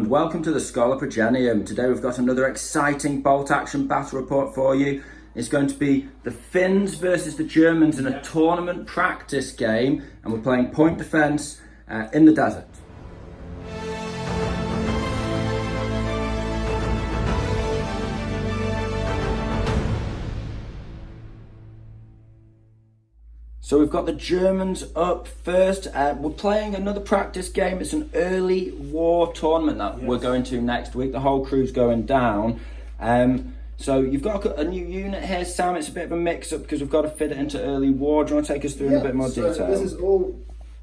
Finland. Welcome to the Scholar Progenium. Today we've got another exciting bolt action battle report for you. It's going to be the Finns versus the Germans in a tournament practice game, and we're playing point defence in the desert. So we've got the Germans up first. We're playing another practice game. It's an early war tournament that we're going to next week. The whole crew's going down. So you've got a new unit here, Sam. It's a bit of a mix-up because we've got to fit it into early war. Do you want to take us through in a bit more detail? This is all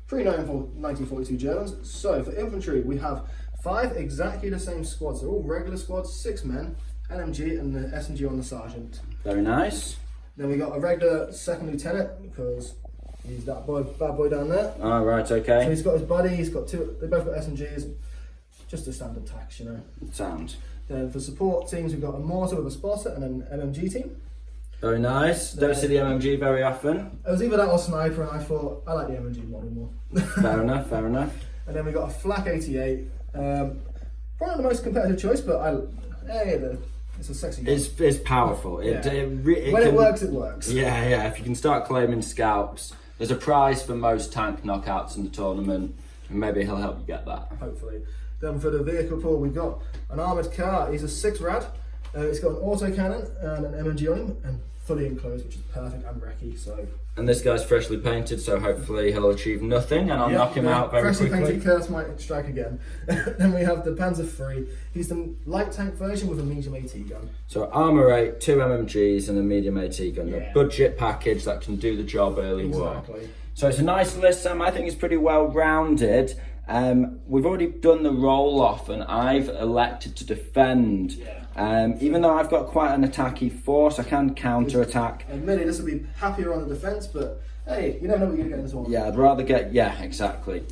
pre-1942 Germans. So for infantry, we have 5 exactly the same squads. They're all regular squads, 6 men, LMG and the SMG on the sergeant. Very nice. Then we got a regular second lieutenant because he's that bad boy down there. Oh, right, okay. So he's got his buddy, he's got 2, they both got SMGs, just a standard tax, you know. Sound. Then for support teams, we've got a mortar with a spotter and an MMG team. Very nice. Don't see the MMG very often. It was either that or sniper, and I thought, I like the MMG model more. Fair enough, fair enough. And then we got a flak 88. Probably not the most competitive choice, but it's a sexy gun. It's powerful. When it works, it works. Yeah. If you can start claiming scalps, there's a prize for most tank knockouts in the tournament, and maybe he'll help you get that. Hopefully. Then for the vehicle pool, we've got an armoured car. He's a 6 rad. It's got an autocannon and an MMG on him, and fully enclosed, which is perfect, and recce. And this guy's freshly painted, so hopefully he'll achieve nothing, and I'll knock him out very quickly. Freshly painted Kurz might strike again. Then we have the Panzer III. He's the light tank version with a medium AT gun. So armour 8, 2 MMGs, and a medium AT gun. A budget package that can do the job early war. So it's a nice list, Sam. I think it's pretty well rounded. We've already done the roll off, and I've elected to defend. Even though I've got quite an attacky force, I can counter attack. Admittedly, this will be happier on the defence, but hey, you never know what you're going to get in this one. Yeah, I'd rather get, exactly.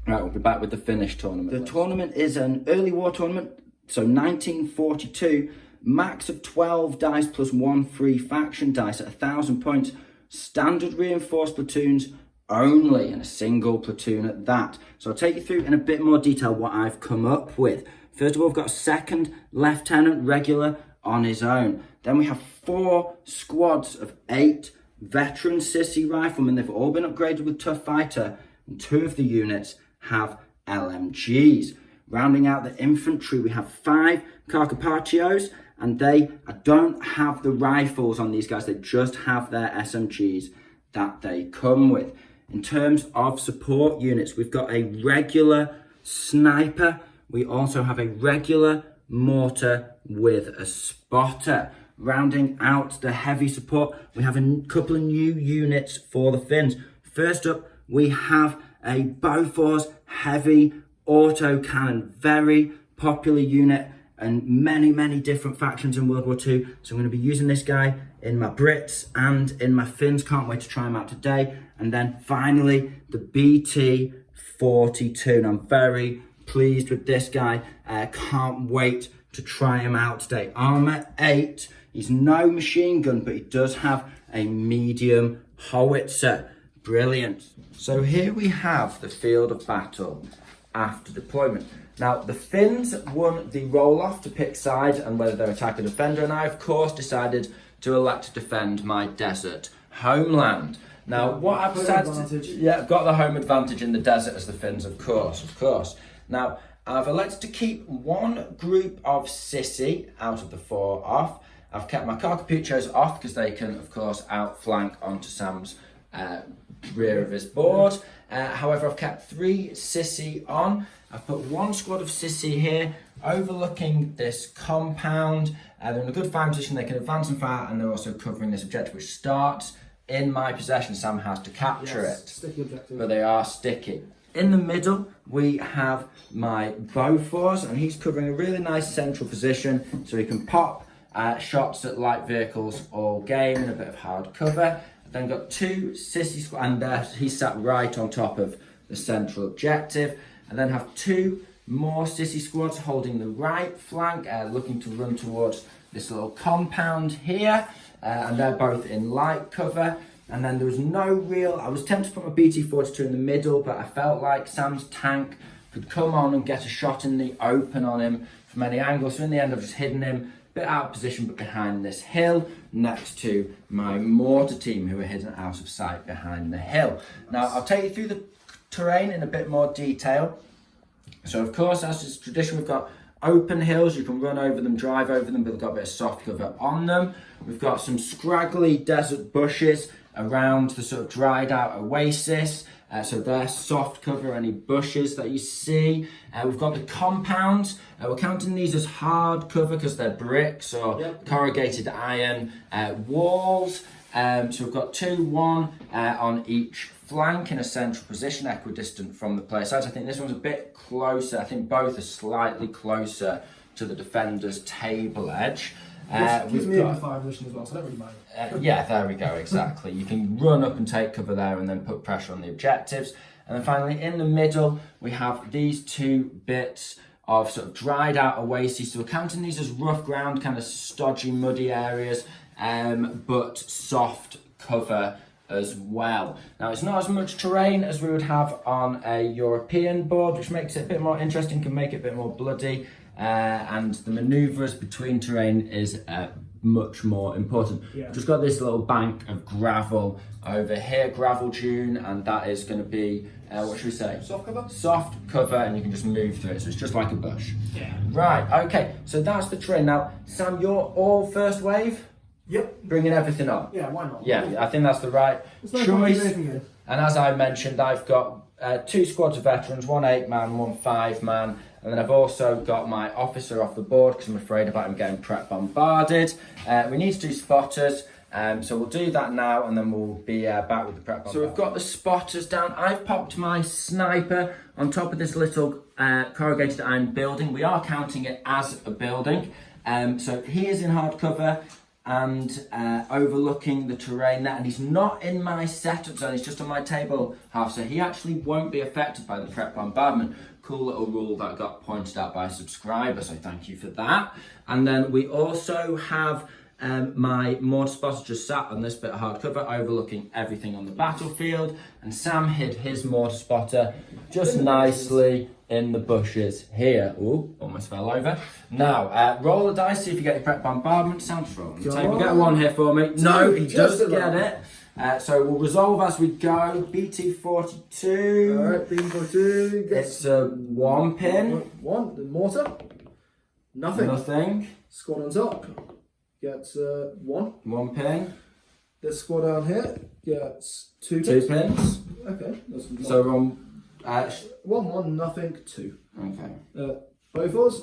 Right, we'll be back with the Finnish tournament. The tournament is an early war tournament, so 1942, max of 12 dice plus 1 free faction dice at 1,000 points, standard reinforced platoons only, and a single platoon at that. So I'll take you through in a bit more detail what I've come up with. First of all, we've got a 2nd lieutenant regular on his own. Then we have 4 squads of 8 veteran sissy riflemen. They've all been upgraded with Tough Fighter, and 2 of the units have LMGs. Rounding out the infantry, we have 5 Carcapacios, and they don't have the rifles on these guys. They just have their SMGs that they come with. In terms of support units, we've got a regular sniper. We also have a regular mortar with a spotter. Rounding out the heavy support, we have a couple of new units for the Finns. First up, we have a Bofors heavy autocannon. Very popular unit and many different factions in World War II. So I'm going to be using this guy in my Brits and in my Finns. Can't wait to try him out today. And then finally, the BT-42. Now, I'm very pleased with this guy. Can't wait to try him out today. Armour 8. He's no machine gun, but he does have a medium howitzer. Brilliant. So here we have the field of battle after deployment. Now, the Finns won the roll-off to pick side and whether they're attack or defender, and I, of course, decided to elect to defend my desert homeland. Now, what I've decided I've got the home advantage in the desert as the Finns, of course. Now, I've elected to keep 1 group of sissy out of the 4 off. I've kept my Carcapuchos off because they can, of course, outflank onto Sam's rear of his board. However, I've kept 3 sissy on. I've put 1 squad of sissy here, overlooking this compound. They're in a good firing position, they can advance and fire, and they're also covering this objective, which starts in my possession. Sam has to capture it. Sticky objective. But they are sticky. In the middle, we have my Bofors, and he's covering a really nice central position, so he can pop shots at light vehicles all game in a bit of hard cover. I've then got 2 sissy squads, and he's sat right on top of the central objective. I then have 2 more sissy squads holding the right flank, looking to run towards this little compound here, and they're both in light cover. And then there was no real, I was tempted to put my BT-42 in the middle, but I felt like Sam's tank could come on and get a shot in the open on him from any angle. So in the end, I've just hidden him a bit out of position, but behind this hill, next to my mortar team who are hidden out of sight behind the hill. Now, I'll take you through the terrain in a bit more detail. So of course, as is tradition, we've got open hills. You can run over them, drive over them, but they've got a bit of soft cover on them. We've got some scraggly desert bushes around the sort of dried out oasis. So they're soft cover, any bushes that you see. We've got the compounds. We're counting these as hard cover because they're bricks or corrugated iron walls. So we've got 2, 1 on each flank in a central position, equidistant from the player sides. I think this one's a bit closer. I think both are slightly closer to the defender's table edge. Gives me a 5 position as well, so I don't really mind. Yeah, there we go, exactly. You can run up and take cover there and then put pressure on the objectives. And then finally, in the middle, we have these 2 bits of sort of dried out oases. So we're counting these as rough ground, kind of stodgy, muddy areas, but soft cover as well. Now, it's not as much terrain as we would have on a European board, which makes it a bit more interesting, can make it a bit more bloody, and the manoeuvres between terrain is much more important. Just got this little bank of gravel over here, gravel dune, and that is going to be, what should we say? Soft cover? Soft cover, and you can just move through it, so it's just like a bush. Right, okay, so that's the terrain. Now, Sam, you're all first wave? Yep. Bringing everything up. Yeah, why not? Yeah, I think that's the right choice. And as I mentioned, I've got 2 squads of veterans, 1 8-man, 1 5-man, and then I've also got my officer off the board because I'm afraid about him getting prep bombarded. We need to do spotters, so we'll do that now, and then we'll be back with the prep bombarded. So we've got the spotters down. I've popped my sniper on top of this little corrugated iron building. We are counting it as a building. So he is in hard cover and overlooking the terrain there, and he's not in my setup zone, he's just on my table half, so he actually won't be affected by the prep bombardment. Cool little rule that got pointed out by a subscriber, so thank you for that. And then we also have my mortar spotter just sat on this bit of hard cover overlooking everything on the battlefield, and Sam hid his mortar spotter just nicely in the bushes here. Ooh, almost fell over. Now, roll the dice, see if you get your prep bombardment. Sounds wrong. So we get 1 here for me. No, he does get it. So we'll resolve as we go. BT42. Alright, BT42. It's a 1 pin. 1. The mortar. Nothing. Nothing. Squad on top gets 1. 1 pin. This squad down here gets 2 2 pins. pins. Okay. So we're on 1, 1, nothing, 2. Okay. Both of us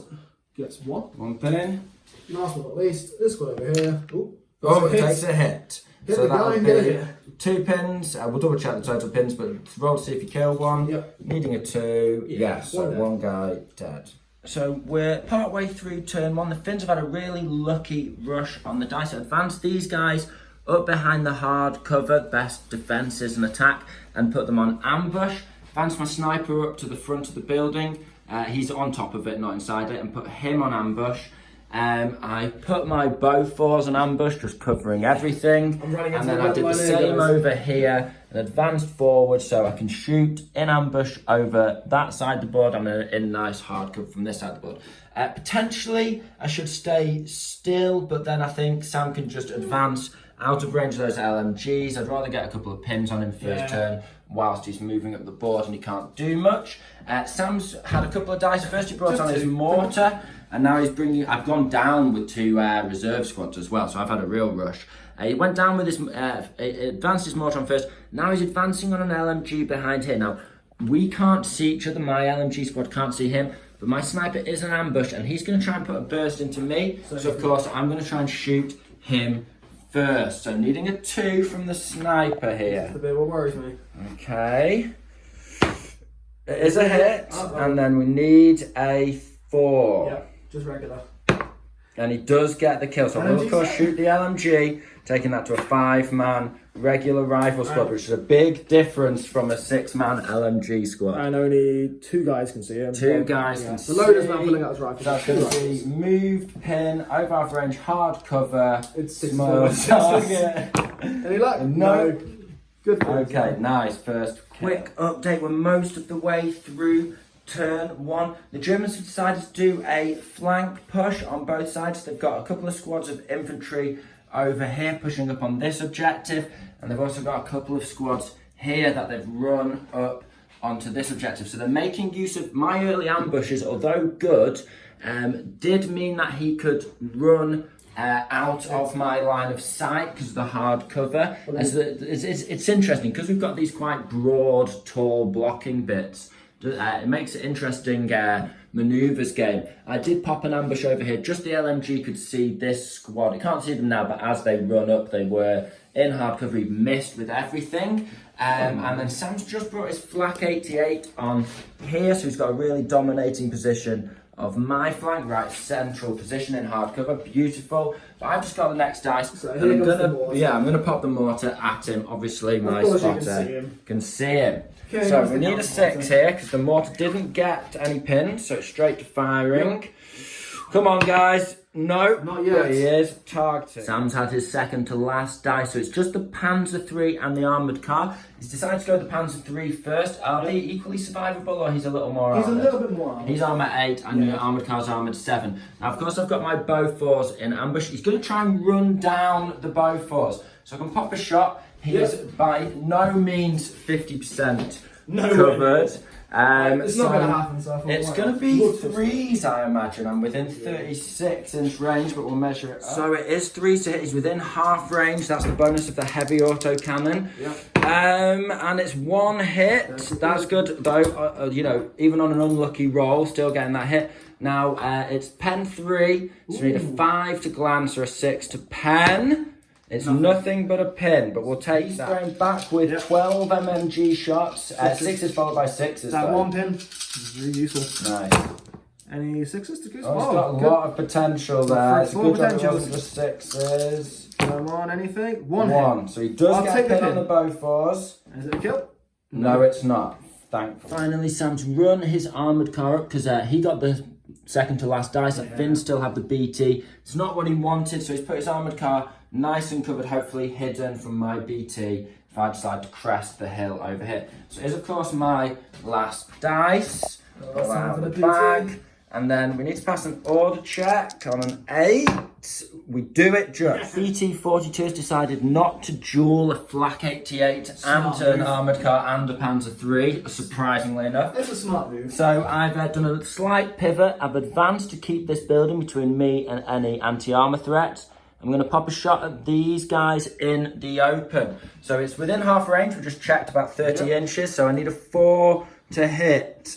gets 1. 1 pin. Last but not least, this squad over here. Ooh, it takes a hit. Hit so the that'll guy, be get a hit. 2 pins. We'll double check the total pins, but roll to see if you kill 1. Yep. Needing a 2. Yes, so 1 guy dead. So we're part way through turn 1. The Finns have had a really lucky rush on the dice. Advance these guys up behind the hard cover, best defences and attack, and put them on ambush. Advance my sniper up to the front of the building. He's on top of it, not inside it, and put him on ambush. I put my Bofors on ambush, just covering everything. And then I did the same over here and advanced forward so I can shoot in ambush over that side of the board. I'm in nice hard cover from this side of the board. Potentially, I should stay still, but then I think Sam can just advance out of range of those LMGs. I'd rather get a couple of pins on him first turn whilst he's moving up the board and he can't do much. Sam's had a couple of dice. First he brought on his mortar, and now he's bringing... I've gone down with 2 reserve squads as well, so I've had a real rush. He went down with his... advanced his mortar on first. Now he's advancing on an LMG behind here. Now, we can't see each other. My LMG squad can't see him, but my sniper is an ambush, and he's going to try and put a burst into me. So of course, I'm going to try and shoot him first. So needing a 2 from the sniper here. That's the bit what worries me. Okay. It is a hit, and then we need a 4. Yeah, just regular. And he does get the kill. So I will of course shoot the LMG, taking that to a 5-man regular rifle squad, which is a big difference from a 6-man LMG squad. And only 2 guys can see him. 2 guys can see. The loader's now pulling out his rifle. So that's going to be moved pin, over half range, hard cover. It's 6 small target. Any luck? No. Good. Okay, nice. First quick update. We're most of the way through turn 1. The Germans have decided to do a flank push on both sides. They've got a couple of squads of infantry over here pushing up on this objective, and they've also got a couple of squads here that they've run up onto this objective. So they're making use of my early ambushes, although good, did mean that he could run out of my line of sight because of the hard cover. It's interesting because we've got these quite broad, tall blocking bits. It makes it interesting manoeuvres game. I did pop an ambush over here. Just the LMG could see this squad. You can't see them now, but as they run up, they were in hard cover. He missed with everything. And then Sam's just brought his flak 88 on here, so he's got a really dominating position of my flank, right central position in hard cover, beautiful. But I've just got the next dice. So I'm gonna pop the mortar at him. Obviously, my spotter can see him. Okay, so we need a 6 here because the mortar didn't get any pins, so it's straight to firing. Yep. Come on, guys. No, not yet. There he is, targeting. Sam's had his second to last die, so it's just the Panzer III and the armoured car. He's decided to go with the Panzer III first. Are they equally survivable, or he's a little more armoured? He's a little bit more armoured. He's armour 8 and the armoured car's armoured 7. Now, of course, I've got my Bofors in ambush. He's going to try and run down the Bofors. So I can pop a shot. He is by no means 50% covered. It's not going to happen, so I thought, it's going to be 3s, I imagine. I'm within 36-inch range, but we'll measure it up. So it is 3s to hit. He's within half range. That's the bonus of the heavy autocannon. Yep. And it's 1 hit. That's good, though. You know, even on an unlucky roll, still getting that hit. Now, it's pen 3. So we need a 5 to glance or a 6 to pen. It's nothing but a pin, but we'll take that. Going back with 12 MMG shots. 6s followed by 6s. That 1 pin is really useful. Nice. Any 6s to go? Oh, it's got a lot of potential there. It's a good job it wasn't just 6s. Come on, anything? 1 hit. So he does get a pin on the Bofors. Is it a kill? No, it's not. Thankfully. Finally, Sam's run his armoured car up because he got the second to last dice. Finn still had the BT. It's not what he wanted, so he's put his armoured car nice and covered, hopefully hidden from my BT if I decide to crest the hill over here. So here's of course my last dice. Around the bag. And then we need to pass an order check on an 8. We do it just. BT-42 has decided not to duel a flak 88 and an armoured car and a Panzer III, surprisingly enough. It's a smart move. So I've done a slight pivot. I've advanced to keep this building between me and any anti-armour threats. I'm going to pop a shot at these guys in the open. So it's within half range. We just checked about 30 inches. So I need a 4 to hit.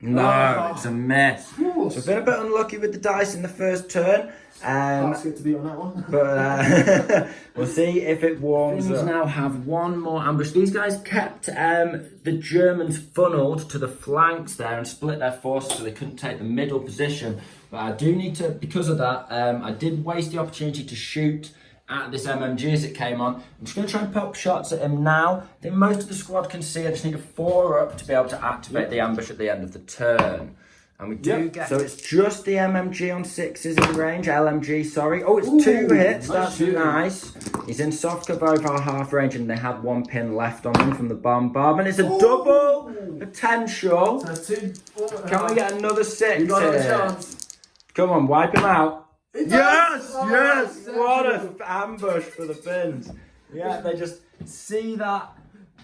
No, it's a miss. So I've been a bit unlucky with the dice in the first turn. That's good to be on that one. But we'll see if it warms up. Now have 1 more ambush. These guys kept the Germans funneled to the flanks there and split their forces so they couldn't take the middle position. But I do need to, because of that, I did waste the opportunity to shoot at this MMG as it came on. I'm just going to try and pop shots at him now. I think most of the squad can see. I just need a 4 up to be able to activate the ambush at the end of the turn. And we do get... So it's just the MMG on 6s in range. LMG, sorry. Oh, it's 2 hits. That's nice. He's in soft cover over our half range and they had 1 pin left on them from the bombard. And it's a double potential. So that's 2. Can we get another 6 You got another chance. Come on, wipe him out. Yes! What an ambush for the Finns. Yeah, they just see that,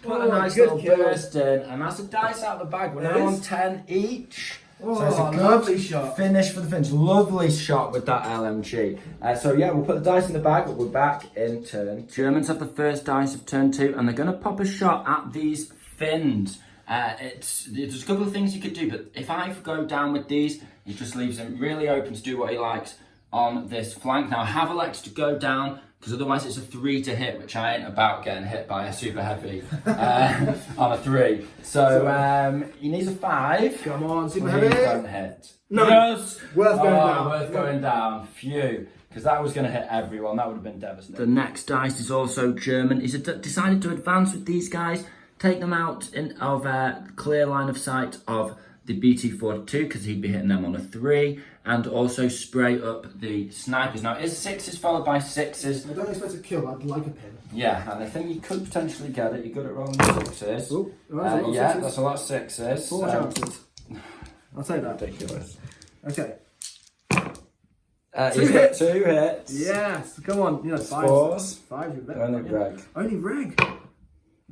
put a nice little burst in, and that's a dice out of the bag. We're now on 10 each. So it's a lovely shot. Finish for the Finns. Lovely shot with that LMG. So yeah, we'll put the dice in the bag, but we're back in turn. Germans have the first dice of turn 2, and they're going to pop a shot at these Finns. There's a couple of things you could do, but if I go down with these, it just leaves him really open to do what he likes on this flank. Now I have elected to go down because otherwise it's a 3 to hit, which I ain't about getting hit by a super heavy on a 3. So he needs a 5. Come on, super heavy. Don't hit. No. Yes. Worth going down. Worth going down. Phew. Because that was going to hit everyone. That would have been devastating. The next dice is also German. He's decided to advance with these guys, take them out of a clear line of sight of the BT-42 because he'd be hitting them on a 3, and also spray up the snipers. Now, is 6s followed by 6s? I don't expect a kill, I'd like a pin. Yeah, and I think you could potentially get it. You're good at rolling 6s. Ooh, Yeah, that's a lot of 6s. 4 chances. I'll take that. Ridiculous. Okay. He's got 2 hits. Yes, come on. You know, 5. 4s. 5, you're better. Only reg. Only reg.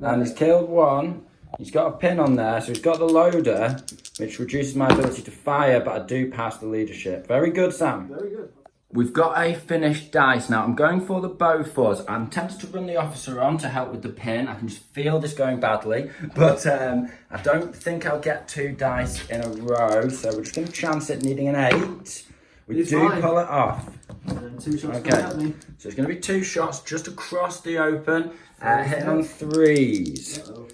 And he's killed 1. He's got a pin on there, so he's got the loader, which reduces my ability to fire, but I do pass the leadership. Very good, Sam. Very good. We've got a finished dice now. I'm going for the bow fours. I'm tempted to run the officer on to help with the pin. I can just feel this going badly, but I don't think I'll get 2 dice in a row, so we're just going to chance it needing an 8. We do pull it off. And 2 shots Okay, so it's going to be 2 shots just across the open, hitting on 3s.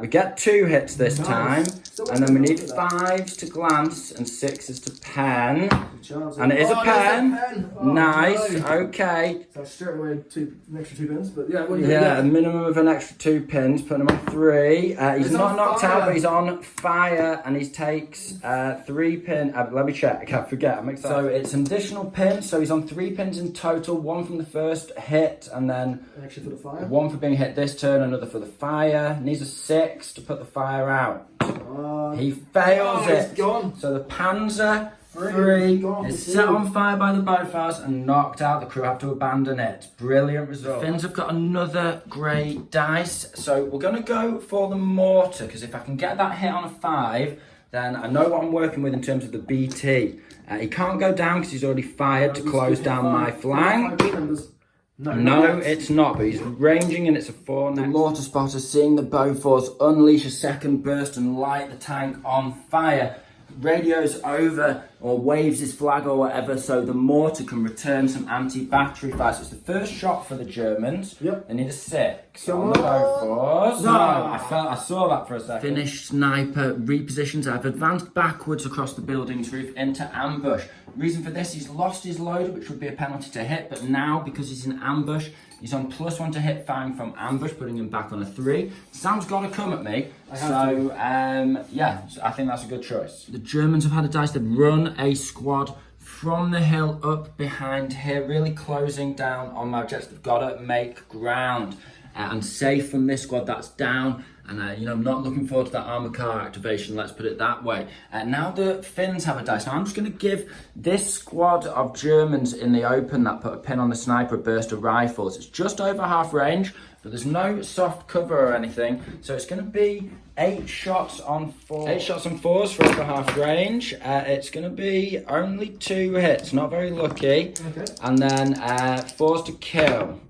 We get 2 hits this time, and then we need 5s to glance and 6s to pen. And it is a pen. Nice, okay. So straight away an extra 2 pins, but yeah. A minimum of an extra 2 pins, putting him on 3. He's not knocked out, but he's on fire, and he takes 3 pin. Let me check, I forget, I'm excited. So it's an additional pin, so he's on 3 pins in total, 1 from the first hit, and then an extra for the fire. 1 for being hit this turn, another for the fire. Needs a 6 to put the fire out. He fails it. It's gone. So the Panzer 3 is set on fire by the Bofors and knocked out. The crew have to abandon it. Brilliant result. The Finns have got another grey dice. So we're going to go for the mortar, because if I can get that hit on a 5, then I know what I'm working with in terms of the BT. He can't go down because he's already fired to close down my flank. No, it's not, but he's ranging and it's a 4 next. The mortar spotter, seeing the Bofors unleash a second burst and light the tank on fire, radios over or waves his flag or whatever, so the mortar can return some anti-battery fire. So it's the first shot for the Germans. Yep. They need a 6 on the Bofors. No, I saw that for a second. Finished sniper repositions. I've advanced backwards across the building's roof into ambush. Reason for this, he's lost his loader, which would be a penalty to hit, but now, because he's in ambush, he's on +1 to hit firing from ambush, putting him back on a 3. Sam's got to come at me, yeah, I think that's a good choice. The Germans have had a dice. They've run a squad from the hill up behind here, really closing down on my objective. They've got to make ground and save from this squad that's down. And, I'm not looking forward to that armoured car activation, let's put it that way. Now the Finns have a dice. Now I'm just going to give this squad of Germans in the open that put a pin on the sniper a burst of rifles. It's just over half range, but there's no soft cover or anything. So it's going to be 8 shots on 4. 8 shots on 4s for over half range. It's going to be only 2 hits, not very lucky. Okay. And then 4s to kill.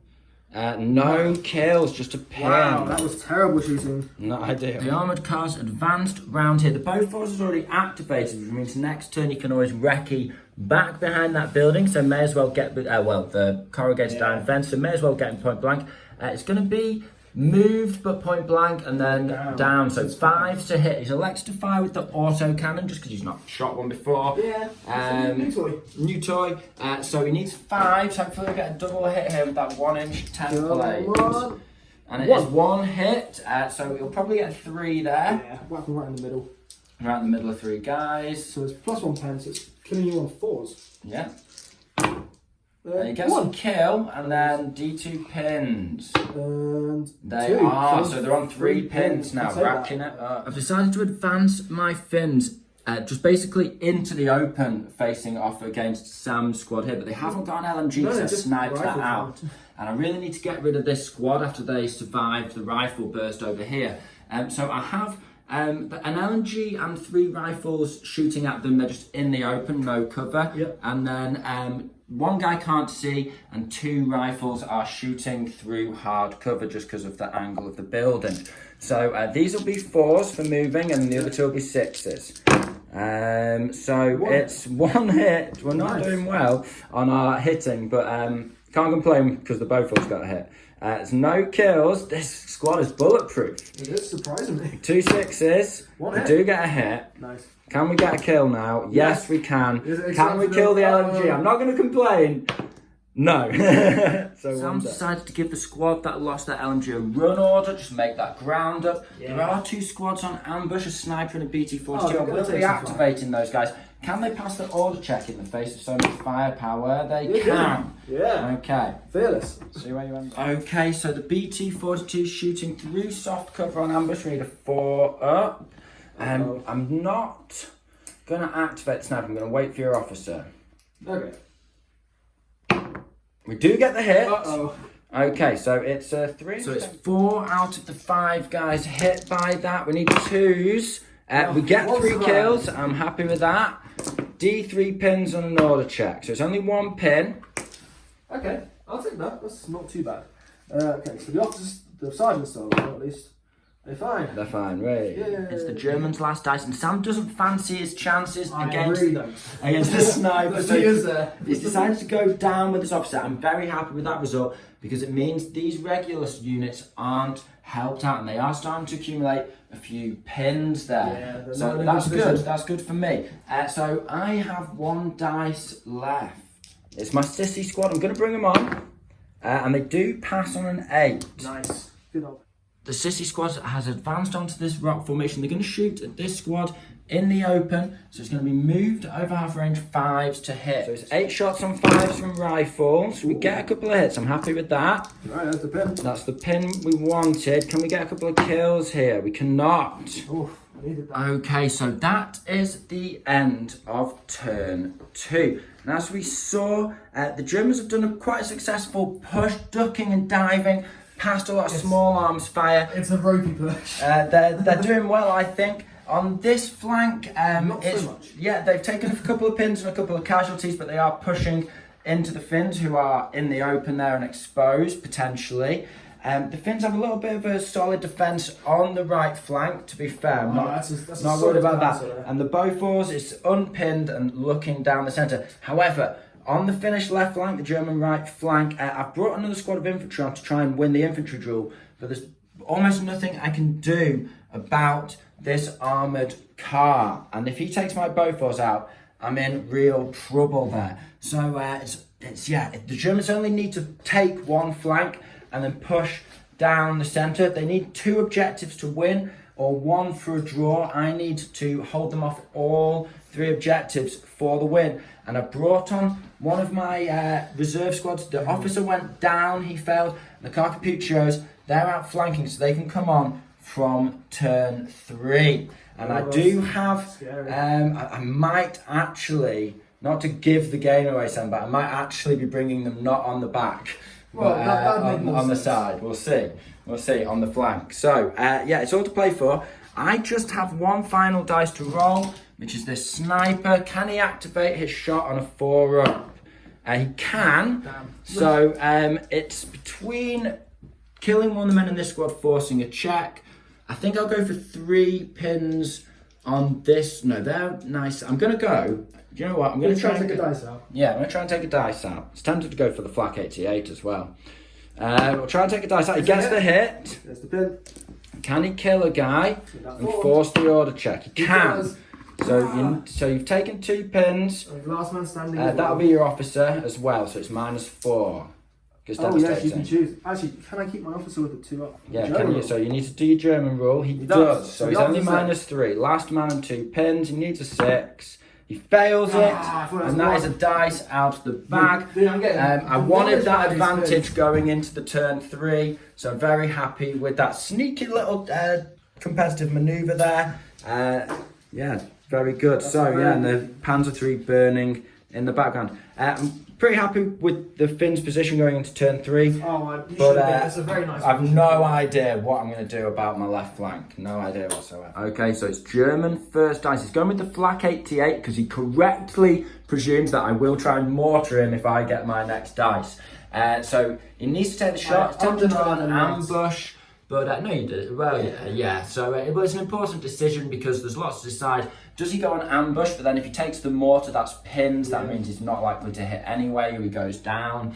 No kills, just a pin. Wow, that was terrible shooting. Not ideal. The armoured car's advanced round here. The Bofors is already activated, which means next turn you can always recce back behind that building, so may as well get, the corrugated iron fence, so may as well get in point blank. It's going to be moved but point blank and then down. So 5s to hit. He's elected to fire with the auto cannon just because he's not shot one before. Yeah, new toy. So he needs 5s. Hopefully we'll get a double hit here with that 1-inch template. And it is 1 hit, so he'll probably get a 3 there. Yeah, whack him right in the middle. Right in the middle of 3 guys. So it's +1 pen, so it's killing you on 4s. Yeah. You get some kill, and then D2 pins. And they are, so they're on 3 pins now, racking it up. I've decided to advance my Finns just basically into the open, facing off against Sam's squad here, but they haven't got an LMG, so sniped that out. And I really need to get rid of this squad after they survived the rifle burst over here. So I have an LMG and 3 rifles shooting at them. They're just in the open, no cover. Yep. And then 1 guy can't see, and 2 rifles are shooting through hard cover just because of the angle of the building. So these will be 4s for moving, and the other 2 will be 6s. So it's 1 hit. We're not doing well on our hitting, but can't complain because the Bofors got a hit. It's no kills. This squad is bulletproof. It is, surprisingly. 2 6s. We do get a hit. Nice. Can we get a kill now? Yes, we can. Can we kill the LMG? I'm not going to complain. No. So Sam's decided to give the squad that lost their LMG a run order, just make that ground up. Yeah. There are 2 squads on ambush, a sniper and a BT-42. Oh, I will be take some activating those guys. Can they pass the order check in the face of so much firepower? They can. Yeah. Okay. Fearless. See where you end. Okay, so the BT-42 is shooting through soft cover on ambush. We need a 4 up. I'm not going to activate the sniper. I'm going to wait for your officer. Okay. We do get the hit. Uh-oh. Okay, so it's 3. So it's 4 out of the 5 guys hit by that. We need 2s. We get 3 kills. I'm happy with that. D3 pins on an order check. So it's only 1 pin. Okay, I'll take that. That's not too bad. Okay, so the officers, the sergeants though, at least, they're fine. They're fine, right? Yeah. It's the German's last dice, and Sam doesn't fancy his chances against against the sniper. So he is there. he's decided to go down with his officer. I'm very happy with that result because it means these regular units aren't helped out, and they are starting to accumulate a few pins there. Yeah, so that's good. That's good for me. So I have 1 dice left. It's my sissy squad. I'm going to bring them on, and they do pass on an 8. Nice. Good up. The sissy squad has advanced onto this rock formation. They're going to shoot at this squad in the open, so it's going to be moved over half range 5s to hit. So it's 8 shots on 5s from rifles. We get a couple of hits. I'm happy with that. Right, that's the pin. That's the pin we wanted. Can we get a couple of kills here? We cannot. Oof, I needed that. Okay, so that is the end of turn 2. And as we saw, the Germans have done quite a successful push, ducking and diving past a lot of small arms fire. It's a ropey push. They're doing well, I think. On this flank, Not it's, so much. Yeah, they've taken a couple of pins and a couple of casualties, but they are pushing into the Finns, who are in the open there and exposed, potentially. The Finns have a little bit of a solid defence on the right flank, to be fair. I'm not worried about that. And the Bofors is unpinned and looking down the centre. However, on the Finnish left flank, the German right flank, I've brought another squad of infantry on to try and win the infantry duel, but there's almost nothing I can do about this armoured car. And if he takes my Bofors out, I'm in real trouble there. So the Germans only need to take 1 flank and then push down the centre. They need 2 objectives to win or 1 for a draw. I need to hold them off all 3 objectives for the win. And I brought on one of my reserve squads. The officer went down, he failed. The Carcapuccios, they're outflanking, so they can come on from turn 3. And I do have, I might actually, not to give the game away, Sam, but I might actually be bringing them not on the back, well, but on the side. We'll see on the flank. So, it's all to play for. I just have 1 final dice to roll, which is this sniper. Can he activate his shot on a 4 up? He can. Damn. So it's between killing one of the men in this squad, forcing a check. I think I'll go for 3 pins on this. No, they're nice. I'm going to go. Do you know what? I'm going to try and take a dice out. Yeah, I'm going to try and take a dice out. It's tempted to go for the flak 88 as well. We'll try and take a dice out. He gets the hit. There's the pin. Can he kill a guy and force the order check? He can. So you've taken 2 pins. Last man standing. That'll be your officer as well. So it's -4. Oh yes, you can choose. Actually, can I keep my officer with the 2 up? Yeah, can you? So you need to do your German rule. He does. So he's only -3. Last man and 2 pins. He needs a 6. He fails it, and that is a dice out of the bag. I wanted that advantage going into the turn 3, so I'm very happy with that sneaky little competitive manoeuvre there. Very good. And the Panzer III burning in the background. I'm pretty happy with the Finns' position going into turn 3. It's a very nice. I've no idea what I'm going to do about my left flank. No idea whatsoever. Okay, so it's German first dice. He's going with the flak 88 because he correctly presumes that I will try and mortar him if I get my next dice. So he needs to take the shot. He's tempted to an ambush. But no, you did it well, yeah. So it was an important decision because there's lots to decide. Does he go on ambush? But then if he takes the mortar, that's pins. That means he's not likely to hit anyway. He goes down.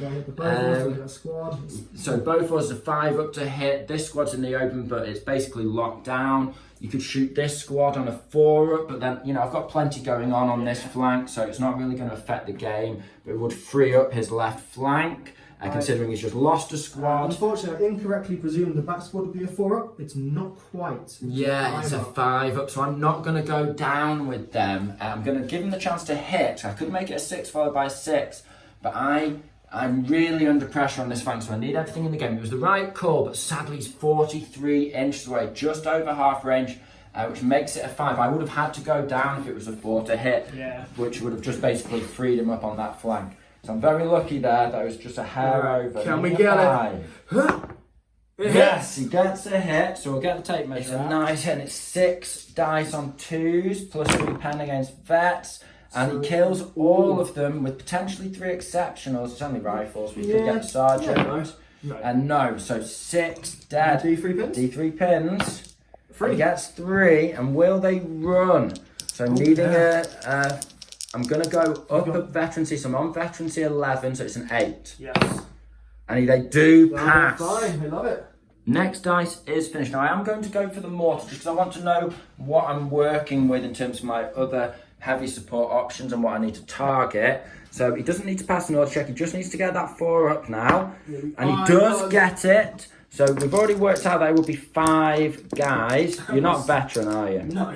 So both of us are 5 up to hit. This squad's in the open, but it's basically locked down. You could shoot this squad on a 4 up, but then, you know, I've got plenty going on this flank, so it's not really going to affect the game. But it would free up his left flank. Considering he's just lost a squad. Unfortunately, I incorrectly presumed the back squad would be a 4 up. It's not quite. It's a 5 up, so I'm not going to go down with them. I'm going to give them the chance to hit. I could make it a 6 followed by 6, but I'm really under pressure on this flank, so I need everything in the game. It was the right call, but sadly he's 43 inches away, just over half range, which makes it a 5. I would have had to go down if it was a 4 to hit, which would have just basically freed him up on that flank. So I'm very lucky there. That was just a hair over. Can we get it? Yes, he gets a hit. So we'll get the tape measure. It's a nice hit. It's 6 dice on 2s, plus 3 pen against vets. And he kills all of them with potentially 3 exceptionals. It's only rifles. We could get a sergeant. And no, so 6 dead. D3 pins? D3 pins. 3. He gets 3. And will they run? So needing I'm going to go up at veterancy, so I'm on veterancy 11, so it's an 8. Yes. And they do pass. Fine, I love it. Next dice is finished. Now I am going to go for the mortar, just because I want to know what I'm working with in terms of my other heavy support options and what I need to target. So he doesn't need to pass an order check, he just needs to get that 4 up now. And he does get it. So we've already worked out there will be 5 guys. You're not a veteran, are you? No.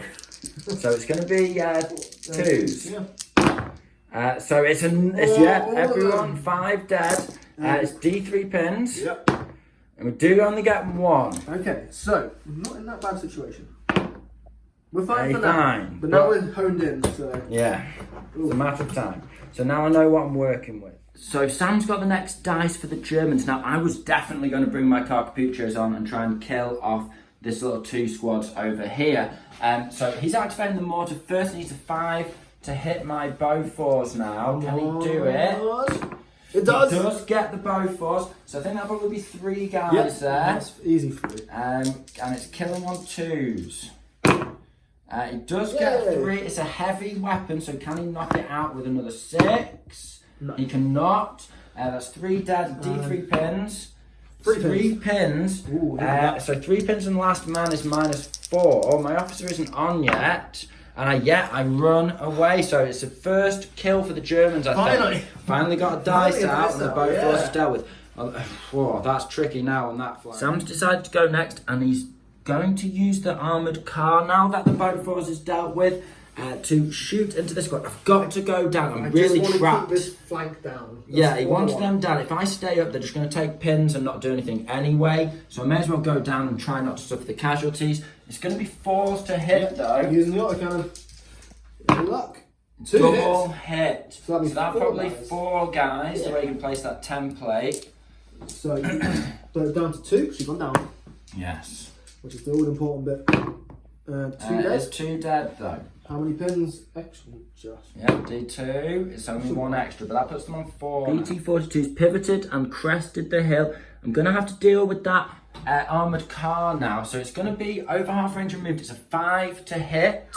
So it's going to be 2s. So it's everyone 5 dead. It's D3 pins. Yep. And we do only get 1. Okay, so we're not in that bad situation. We're fine for now. But now we're honed in, so yeah. It's a matter of time. So now I know what I'm working with. So Sam's got the next dice for the Germans. Now I was definitely going to bring my Carcapuchos on and try and kill off this little 2 squads over here. So he's activating the mortar first. He needs a 5 to hit my Bofors now. Can he do it? It does. He does get the Bofors. So I think that'll probably be 3 guys there. That's easy for you. And it's killing on 2s. He does get 3. It's a heavy weapon, so can he knock it out with another 6? No. He cannot. That's 3 dead. D3 pins. 3 pins. Ooh, so 3 pins and last man is -4. My officer isn't on yet. And I run away. So it's the first kill for the Germans, I think. Finally got a dice out and the Bofors is dealt with. Oh, that's tricky now on that flank. Sam's decided to go next and he's going to use the armoured car now that the Bofors is dealt with to shoot into this squad. I've got to go down. I'm really trapped. I just want to keep this flank down. Yeah, he wants them down. If I stay up, they're just going to take pins and not do anything anyway. So I may as well go down and try not to suffer the casualties. It's going to be 4s to hit though. Using the autocannon. Good luck. 2 Double hit. So that's probably 4 guys, the way you can place that template. So you put it down to 2 because you've gone down. Yes. Which is the all important bit. 2 dead. There's 2 dead though. How many pins? Extra, just. Yeah, D2. It's only 1 extra, but that puts them on 4. BT-42's pivoted and crested the hill. I'm going to have to deal with that armoured car now. So it's going to be over half range removed. It's a 5 to hit.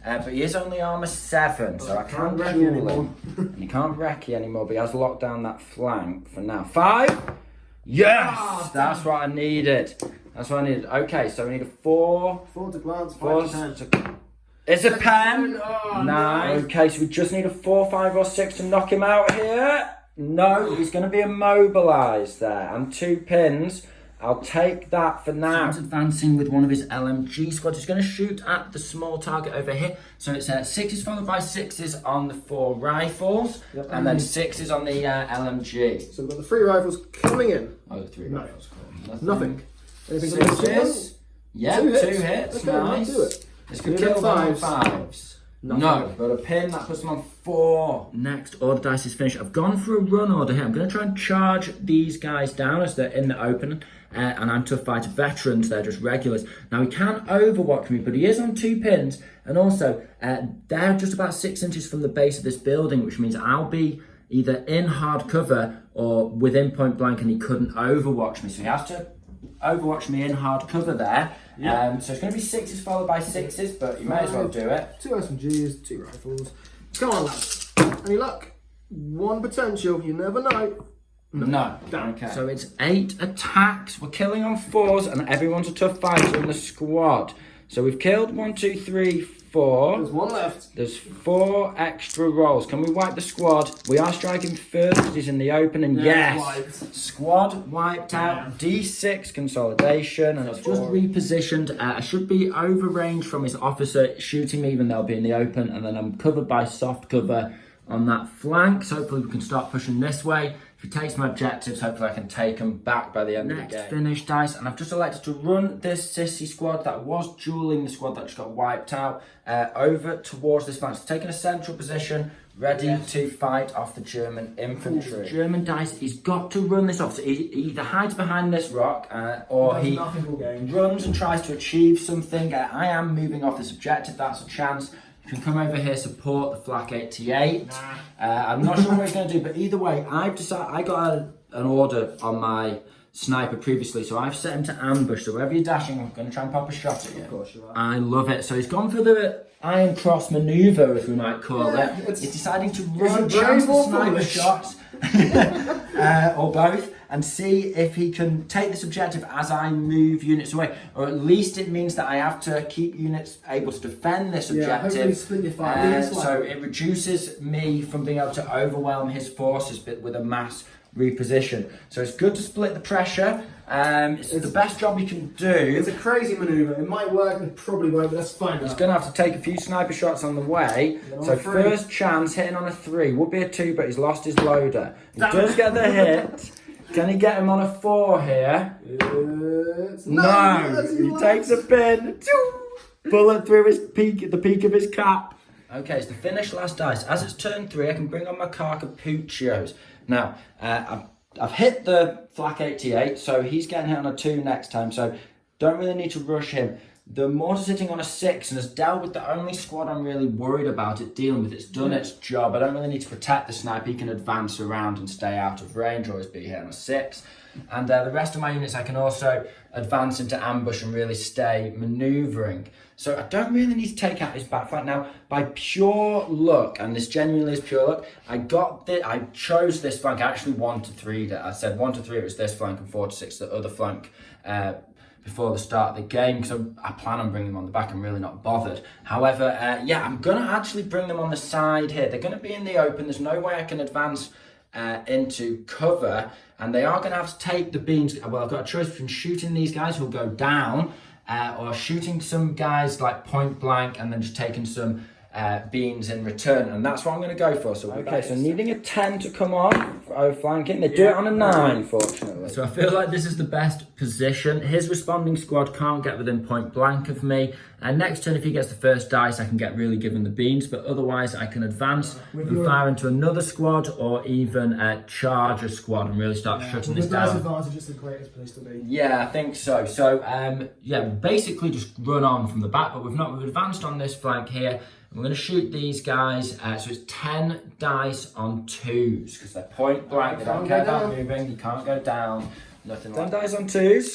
But he is only armour 7, so I can't duel him. And he can't recce anymore, but he has locked down that flank for now. 5? Yes! That's what I needed. That's what I needed. Okay, so we need a 4. 4 to glance, 5 to 10. It's a pen! Oh, nice. Okay, so we just need a 4, 5 or 6 to knock him out here. No, he's going to be immobilised there. And 2 pins. I'll take that for now. He's advancing with one of his LMG squads. He's going to shoot at the small target over here. So it's 6s followed by 6s on the 4 rifles. Yep. And then 6s on the LMG. So we've got the 3 rifles coming in. Oh, the 3 rifles. Nothing. Anything 6s? Yeah, 2 hits. Okay, nice. Do it. This could kill them on 5s. No, but a pin, that puts them on 4. Next order dice is finished. I've gone for a run order here. I'm going to try and charge these guys down as they're in the open. And I'm tough fighter veterans, they're just regulars. Now he can't overwatch me, but he is on 2 pins. And also, they're just about 6 inches from the base of this building, which means I'll be either in hard cover or within point blank and he couldn't overwatch me. So he has to overwatch me in hard cover there. Yeah. So it's going to be 6s followed by 6s, but you may as well do it. 2 SMGs, 2 rifles. Come on, lads. Any luck? 1 potential. You never know. No. Damn. Okay. So it's 8 attacks. We're killing on 4s, and everyone's a tough fighter in the squad. So we've killed 1, 2, 3, 4. There's 1 left. There's 4 extra rolls. Can we wipe the squad? We are striking first because he's in the open, and yes, Wiped. squad wiped out. D6 consolidation, and it's just repositioned. I should be over range from his officer shooting me, even though I'll be in the open, and then I'm covered by soft cover on that flank. So hopefully we can start pushing this way. If he takes my objectives, hopefully I can take them back by the end of the game. Finish dice, and I've just elected to run this sissy squad that was dueling the squad that just got wiped out over towards this flank. So taking a central position, ready to fight off the German infantry. German dice, he's got to run this off. So he either hides behind this rock or he runs and tries to achieve something. I am moving off this objective, that's a chance. You can come over here, support the Flak 88. I'm not sure what he's going to do, but either way, I've decided. I got an order on my sniper previously, so I've set him to ambush. So wherever you're dashing, I'm going to try and pop a shot at you. Of course you are. I love it. So he's gone for the Iron Cross manoeuvre, as we might call it. He's deciding to run chance the sniper shots, or both, and see if he can take this objective as I move units away. Or at least it means that I have to keep units able to defend this objective. Split your fight. So it reduces me from being able to overwhelm his forces with a mass reposition. So it's good to split the pressure. It's the best job you can do. It's a crazy manoeuvre. It might work and probably won't, but let's find out. He's going to have to take a few sniper shots on the way. So first chance, hitting on a 3. Would be a 2, but he's lost his loader. He does get the hit. Can he get him on a 4 here? No! He takes a pin. Bullet through his peak, the peak of his cap. Okay, it's the finished last dice. As it's turn 3, I can bring on my Carcapuccios. Now, I've hit the Flak 88, so he's getting hit on a 2 next time, so don't really need to rush him. The mortar's sitting on a 6 and has dealt with the only squad I'm really worried about it dealing with. It's done its job. I don't really need to protect the sniper. He can advance around and stay out of range, or always be here on a 6. And the rest of my units I can also advance into ambush and really stay manoeuvring. So I don't really need to take out his back flank. Now, by pure luck, and this genuinely is pure luck, I chose this flank. I actually 1 to 3'd it. I said 1 to 3 it was this flank, and 4 to 6 the other flank before the start of the game, because I plan on bringing them on the back. I'm really not bothered. However, I'm going to actually bring them on the side here. They're going to be in the open. There's no way I can advance into cover, and they are going to have to take the beams. Well, I've got a choice between shooting these guys who'll go down, or shooting some guys like point blank and then just taking some beans in return, and that's what I'm going to go for. So so needing a 10 to come on for flanking. They do it on a 9, fortunately. So I feel like this is the best position. His responding squad can't get within point blank of me, and next turn if he gets the first dice I can get really given the beans, but otherwise I can advance and fire into another squad, or even charge a squad and really start shutting this down. With advantage, it's the greatest place to be. Yeah, I think so. So basically just run on from the back, but we've advanced on this flank here. We're going to shoot these guys, so it's 10 dice on 2s, because they're point blank, they don't care about moving, you can't go down, nothing like that. 10 dice on 2s.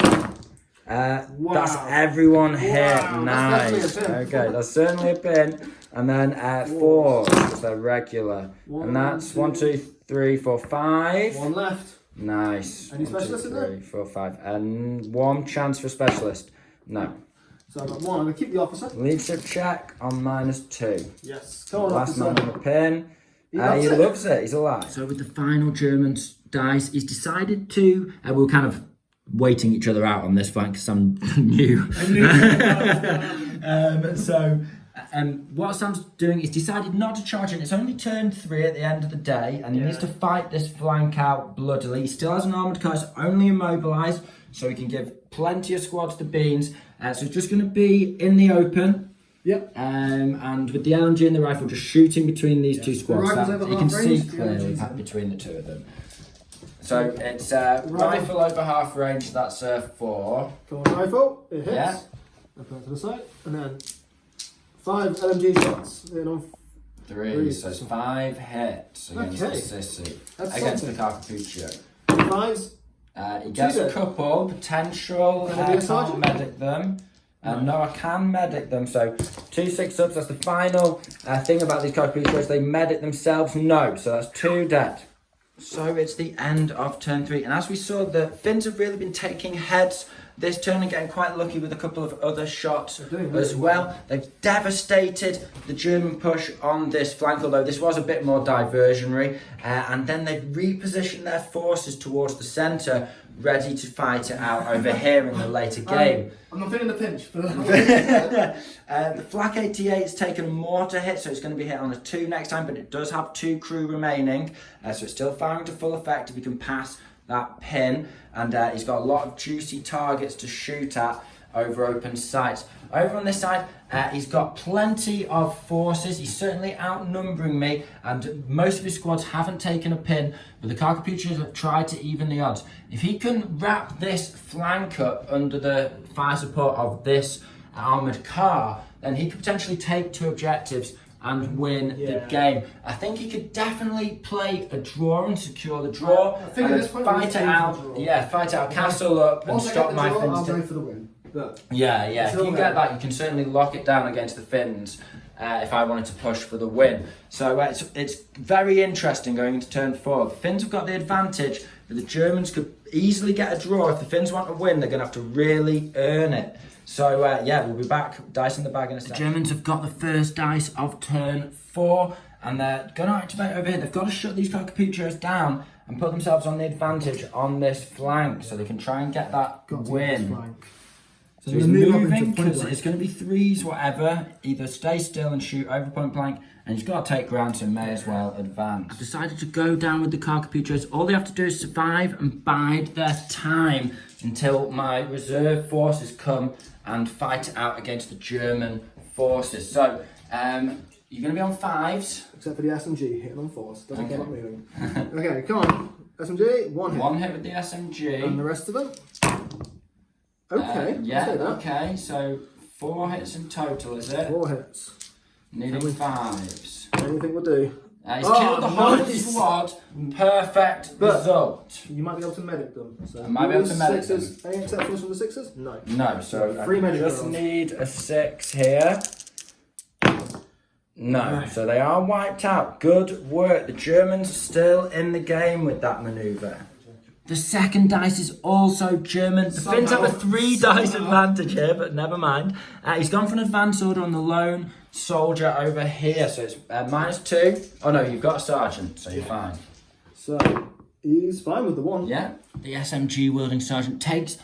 Wow. That's everyone hit, Wow, nice. Okay, that's certainly a pin. And then 4s, because they're regular. And that's 1, 2, 3, 4, 5. 1 left. Nice. Any specialists in there? 3, 4, 5. And 1 chance for specialist. No. So I've got 1. I'm going to keep the officer. Leadership check on -2. Yes. Come on, Last officer. man on the pin. He loves it. He's alive. So with the final German dice, he's decided to. We were kind of waiting each other out on this flank because I'm new. What Sam's doing is decided not to charge it. It's only turn 3 at the end of the day, and he needs to fight this flank out bloodily. He still has an armoured car, it's only immobilised, so he can give plenty of squads to beans. So it's just going to be in the open. Yep. And with the LMG and the rifle just shooting between these two squads. You can see clearly between the 2 of them. So it's rifle over half range, that's 4. Come on, rifle. It hits. Yeah. I put it to the side. And then 5 LMG shots. In on 3. So it's 5 hits against the Sissy. That's against something. the Carcapuccio. 5s. He gets a couple potential. Can I be a Can't sergeant? medic them. No, I can medic them. So 2 6-ups. That's the final thing about these cartridges. They medic themselves. No, so that's 2 dead. So it's the end of turn 3, and as we saw, the Finns have really been taking heads this turn and getting quite lucky with a couple of other shots as well. They've devastated the German push on this flank, although this was a bit more diversionary, and then they've repositioned their forces towards the centre, ready to fight it out over here in the later game. I'm not feeling the pinch for The Flak 88's taken a mortar hit, so it's going to be hit on a 2 next time, but it does have 2 crew remaining, so it's still firing to full effect if he can pass that pin, and he's got a lot of juicy targets to shoot at over open sights. Over on this side, he's got plenty of forces. He's certainly outnumbering me, and most of his squads haven't taken a pin, but the Carcapuchas have tried to even the odds. If he can wrap this flank up under the fire support of this armoured car, then he could potentially take 2 objectives and win the game. I think he could definitely play a draw and secure the draw. I think at this point fight it out. Yeah, fight it out, castle up, and stop my Finns. I'll go for the win. But yeah. If you get that, you can certainly lock it down against the Finns. If I wanted to push for the win, so it's very interesting going into turn 4. The Finns have got the advantage, but the Germans could easily get a draw. If the Finns want to win, they're going to have to really earn it. So we'll be back, dice in the bag in a second. The Germans have got the first dice of turn 4, and they're going to activate over here. They've got to shut these Carcapuchos down and put themselves on the advantage on this flank, so they can try and get that win. So he's moving because it's going to be 3s, whatever. Either stay still and shoot over point blank, and he's got to take ground, so may as well advance. I've decided to go down with the Carcapuchos. All they have to do is survive and bide their time until my reserve forces come and fight it out against the German forces. So, you're going to be on 5s. except for the SMG hitting on 4s. Doesn't get it moving. Okay, come on. SMG, 1 hit. 1 hit with the SMG. And the rest of them? Okay, yeah, I'll say that. okay, so 4 hits in total, is it? 4 hits. Needing 5s. Anything will do. He's killed the whole nice. squad. Perfect result. You might be able to medic them. So I might be able to medic them. Any exceptions from the 6s? No. No, so Free I medic just rolls. need a 6 here. No, so they are wiped out. Good work. The Germans are still in the game with that manoeuvre. The second dice is also German. The Finns have a 3 dice advantage here, but never mind. He's gone for an advance order on the lone soldier over here, so it's -2. Oh no, you've got a sergeant, so you're fine. So he's fine with the 1. Yeah. The SMG wielding sergeant takes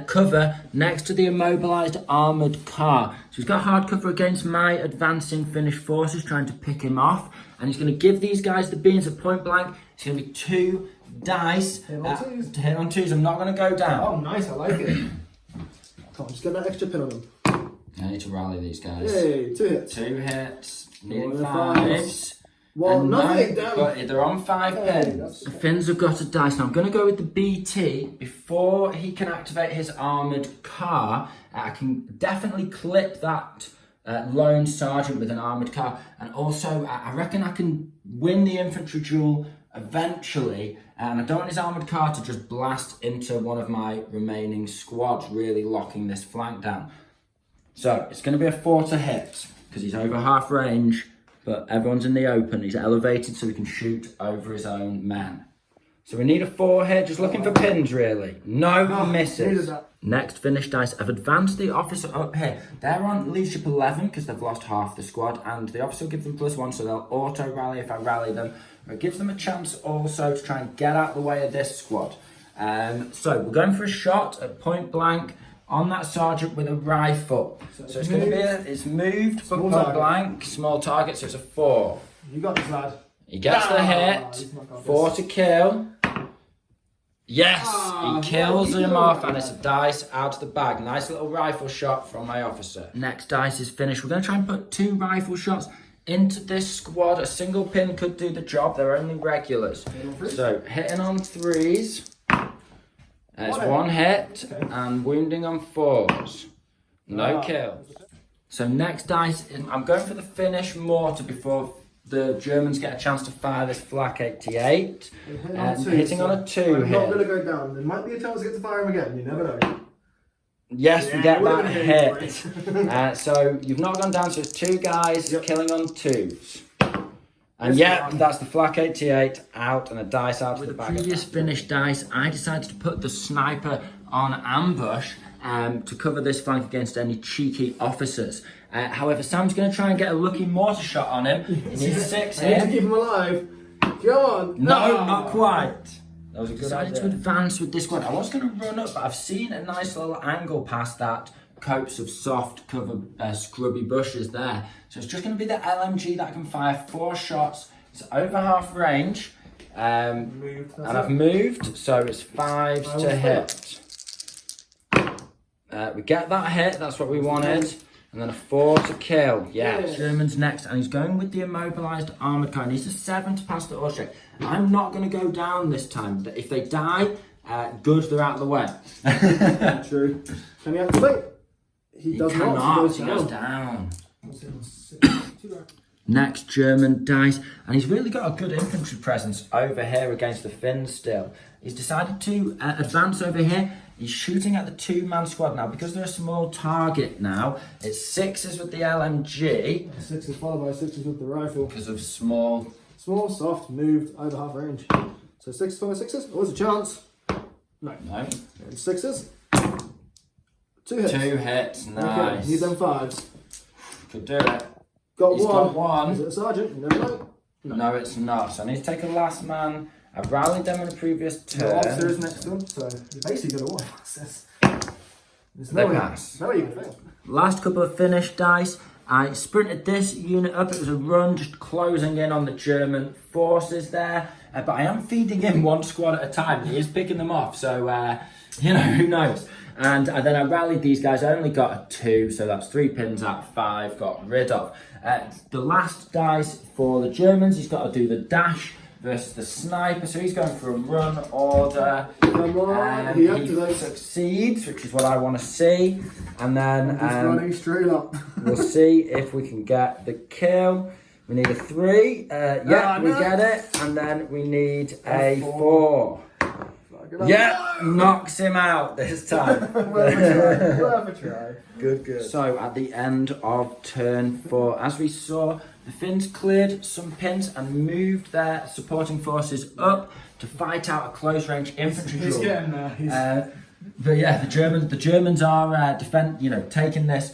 cover next to the immobilised armoured car. So he's got hard cover against my advancing Finnish forces trying to pick him off, and he's going to give these guys the beans at point blank. It's going to be 2 dice Hit on 2s. to hit on 2s. I'm not going to go down. Oh, nice. I like it. Come on, just get that extra pin on him. I need to rally these guys. Yay, 2 hits. 2 hits, needing 1 and 5s. Well, And nothing. no, but they're on 5 pins. The Finns have got a dice. Now I'm going to go with the BT. Before he can activate his armoured car, I can definitely clip that lone sergeant with an armoured car. And also, I reckon I can win the infantry duel eventually. And I don't want his armoured car to just blast into one of my remaining squads, really locking this flank down. So it's going to be a 4 to hit, because he's over half range. But everyone's in the open. He's elevated so he can shoot over his own men. So we need a 4 here. Just looking for pins, really. No misses. Next Finnish dice have advanced the officer up here. They're on leadership 11 because they've lost half the squad. And the officer will give them +1, so they'll auto-rally if I rally them. It gives them a chance also to try and get out of the way of this squad. So we're going for a shot at point blank on that sergeant with a rifle. So it's going to be it's moved for point blank, small target, so it's a 4. You got this, lad. He gets the hit, 4 to kill. Yes, he kills him off, and it's a dice out of the bag. Nice little rifle shot from my officer. Next dice is finished. We're going to try and put 2 rifle shots into this squad. A single pin could do the job. They're only regulars. So hitting on 3s. It's 1 hit and wounding on 4s. No kills. So next dice, I'm going for the Finnish mortar before the Germans get a chance to fire this flak 88. Hitting on a 2 I'm here. not going to go down. There might be a chance to get to fire him again. You never know. Yes, we get we're that gonna hit. So you've not gone down, so it's 2 guys killing on 2s. And that's the flak 88 out and a dice out of the bag. With the previous finished dice, I decided to put the sniper on ambush to cover this flank against any cheeky officers. However, Sam's going to try and get a lucky mortar shot on him. He needs 6 I need to here. keep him alive. Come on. No, not quite. That was a good idea. To advance with this squad. I was going to run up, but I've seen a nice little angle past that copse of soft cover scrubby bushes there. So it's just going to be the LMG that can fire 4 shots. It's over half range. And I've moved, so it's 5s to hit. We get that hit, that's what we wanted. And then a 4 to kill. Yes. German's next, and he's going with the immobilised armoured car. He needs a 7 to pass the order check. I'm not going to go down this time. If they die, good, they're out of the way. True. Can he activate? He does not. He goes down. Next German dice, and he's really got a good infantry presence over here against the Finns still. He's decided to advance over here. He's shooting at the 2-man squad now. Because they're a small target now, it's 6s with the LMG. 6s followed by 6s with the rifle. Because of small, soft, moved, over half range. So 6s followed by 6s. Always a chance. No. And 6s. 2 hits. 2 hits, nice. Okay, need them 5s. Could do it. He's got one. Is it a sergeant? You never know. No, it's not. So I need to take a last man. I've rallied them in a previous turn. The officer is next to him, so you're basically going to pass this. They pass. No way you can fail. Last couple of finished dice. I sprinted this unit up. It was a run, just closing in on the German forces there. But I am feeding in 1 squad at a time. He is picking them off, so who knows. And then I rallied these guys. I only got a 2, so that's 3 pins out 5 got rid of. The last dice for the Germans, he's got to do the dash versus the sniper, so he's going for a run order. Come on, he succeeds, which is what I want to see. And then just running straight up. We'll see if we can get the kill. We need a 3. We get it. And then we need a 4. Knocks him out this time. Worth a try. Good. So at the end of turn 4, as we saw, the Finns cleared some pins and moved their supporting forces up to fight out a close range infantry He's duel. getting there. The Germans are taking this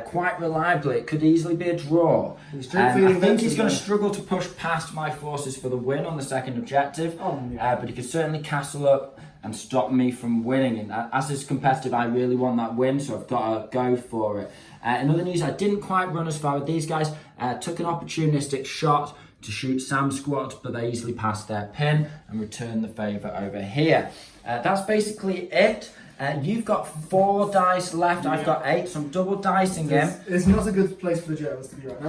quite reliably. It could easily be a draw. I think he's going to struggle to push past my forces for the win on the second objective, but he could certainly castle up and stop me from winning. And as is competitive, I really want that win, so I've got to go for it. In other news, I didn't quite run as far with these guys. Took an opportunistic shot to shoot Sam's squad, but they easily passed their pin and returned the favour over here. That's basically it. You've got 4 dice left. I've got 8, so I'm double dicing him. It's not a good place for the Germans to be right